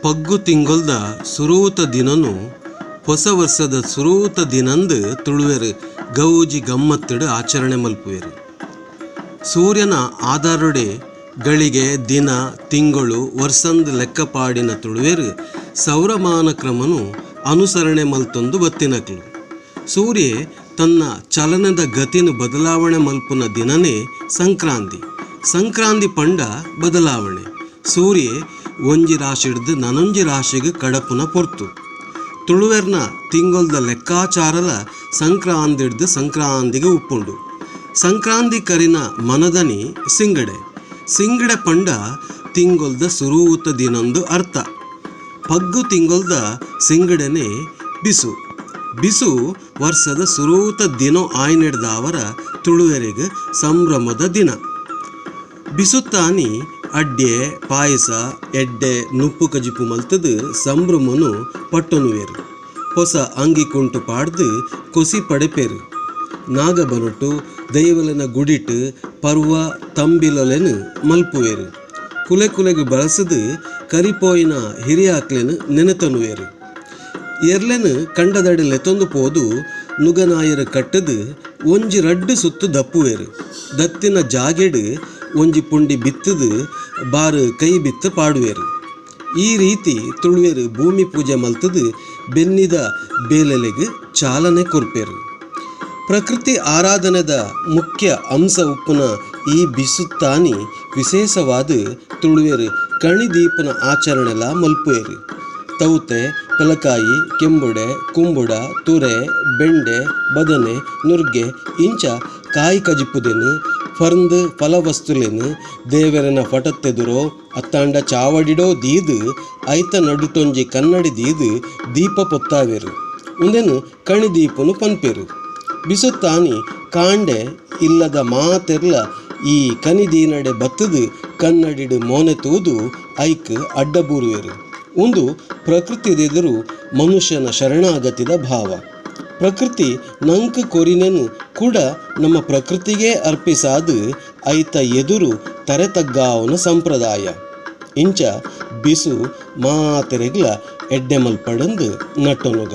ಪಗ್ಗು ತಿಂಗೊಲ್ದ ಸುರೂತ ದಿನನು ಹೊಸ ವರ್ಷದ ಸುರೂತ ದಿನಂದು ತುಳುವೆರು ಗೌಜಿ ಗಮ್ಮತ್ತಿಡು ಆಚರಣೆ ಮಲ್ಪುವೆರು. ಸೂರ್ಯನ ಆಧಾರೊಡೆ ಗಳಿಗೆ ದಿನ ತಿಂಗಳು ವರ್ಷಂದು ಲೆಕ್ಕಪಾಡಿನ ತುಳುವೆರು ಸೌರಮಾನ ಕ್ರಮನು ಅನುಸರಣೆ ಮಲ್ತೊಂದು ಬತ್ತಿನಕ್ಲು. ಸೂರ್ಯ ತನ್ನ ಚಲನದ ಗತಿನು ಬದಲಾವಣೆ ಮಲ್ಪುನ ದಿನನೇ ಸಂಕ್ರಾಂತಿ. ಸಂಕ್ರಾಂತಿ ಪಂಡ ಬದಲಾವಣೆ. ಸೂರ್ಯ ಒಂಜಿ ರಾಶಿ ಹಿಡ್ದು ನನೊಂಜಿ ರಾಶಿಗೆ ಕಡಪುನ ಪೊರ್ತು. ತುಳುವೆರ್ನ ತಿಂಗೊಲ್ದ ಲೆಕ್ಕಾಚಾರಲ ಸಂಕ್ರಾಂತಿ ಹಿಡ್ದು ಸಂಕ್ರಾಂತಿಗೆ ಉಪ್ಪುಂಡು. ಸಂಕ್ರಾಂತಿ ಕರಿನ ಮನದನಿ ಸಿಂಗಡೆ. ಸಿಂಗಡೆ ಪಂಡ ತಿಂಗೊಲ್ದ ಸುರೂತ ದಿನಂದು ಅರ್ಥ. ಪಗ್ಗು ತಿಂಗೊಲ್ದ ಸಿಂಗಡೆನೆ ಬಿಸು. ಬಿಸು ವರ್ಷದ ಸುರೂತ ದಿನೋ ಆಯ್ನೆಡ್ದಾವರ ತುಳುವೆರಿಗೆ ಸಂಭ್ರಮದ ದಿನ. ಬಿಸುತ್ತಾನಿ ಅಡ್ಡೆ ಪಾಯಸ ಎಡ್ಡೆ ನುಪ್ಪು ಕಜಿಪು ಮಲ್ತದು ಸಂಭ್ರಮನು ಪಟ್ಟೊನುವೆರು. ಹೊಸ ಅಂಗಿ ಕುಂಟು ಪಾಡ್ದು ಕೊಸಿ ಪಡೆಪೇರು. ನಾಗಬನೊಟ್ಟು ದೈವಲನ ಗುಡಿಟ್ಟು ಪರ್ವ ತಂಬಿಲೊಲೆನು ಮಲ್ಪುವೆರು. ಕುಲೆ ಕುಲೆಗೆ ಬಳಸದು ಕರಿಪೋಯಿನ ಹಿರಿಯಾಕ್ಲೆನು ನೆನೆತನುವೆರು. ಎರ್ಲೆನು ಕಂಡದಡೆಲೆತೊಂದು ಪೋದು ನುಗನಾಯರು ಕಟ್ಟದು ಒಂಜಿ ರಡ್ಡು ಸುತ್ತು ದಪ್ಪುವೆರು. ದತ್ತಿನ ಜಾಗೆಡು ಒಂಜಿ ಪುಂಡಿ ಬಿತ್ತದು ಬಾರು ಕೈ ಬಿತ್ತು ಪಾಡುವೆರು. ಈ ರೀತಿ ತುಳುವೆರು ಭೂಮಿ ಪೂಜೆ ಮಲ್ತದು ಬೆನ್ನಿದ ಬೇಲೆಲೆಗೆ ಚಾಲನೆ ಕೊರ್ಪೆರು. ಪ್ರಕೃತಿ ಆರಾಧನೆದ ಮುಖ್ಯ ಅಂಶ ಉಪ್ಪುನ ಈ ಬಿಸುತ್ತಾನಿ ವಿಶೇಷವಾದ ತುಳುವೆರು ಕಣಿದೀಪನ ಆಚರಣೆಲ ಮಲ್ಪುವೆರು. ತೌತೆ ಪಲಕಾಯಿ ಕೆಂಬುಡೆ ಕುಂಬುಡ ತುರೆ ಬೆಂಡೆ ಬದನೆ ನುರ್ಗೆ ಇಂಚ ಕಾಯಿ ಕಜಿಪುದೆನು ಫರ್ಂದು ಫಲವಸ್ತುಲೆನು ದೇವರನ ಫಟತ್ತೆದುರೋ ಅತ್ತಾಂಡ ಚಾವಡಿಡೋ ದೀದು ಐತ ನಡುಟೊಂಜಿ ಕನ್ನಡಿ ದೀದು ದೀಪ ಪೊತ್ತಾವೆರು. ಉಂದೆನು ಕಣಿದೀಪನು ಪನ್ಪೆರು. ಬಿಸುತ್ತಾನಿ ಕಾಂಡೆ ಇಲ್ಲದ ಮಾತೆರ್ಲ ಈ ಕನಿದೀನಡೆ ಬತ್ತದು ಕನ್ನಡಿಡು ಮೋನೆ ತೂದು ಐಕ್ ಅಡ್ಡಬೂರುವೆರು. ಒಂದು ಪ್ರಕೃತಿದೆದುರು ಮನುಷ್ಯನ ಶರಣಾಗತಿದ ಭಾವ. ಪ್ರಕೃತಿ ನಂಕ್ ಕೊರಿನೆನು ಕೂಡ ನಮ್ಮ ಪ್ರಕೃತಿಗೆ ಅರ್ಪಿಸಾದು ಐತ ಎದುರು ತರೆತಗ್ಗಾವನ ಸಂಪ್ರದಾಯ. ಇಂಚ ಬಿಸು ಮಾತೆರೆಗ್ಲ ಎಡ್ಡೆ ಮಲ್ಪಡಂದು ನಟ್ಟೊನುಗ.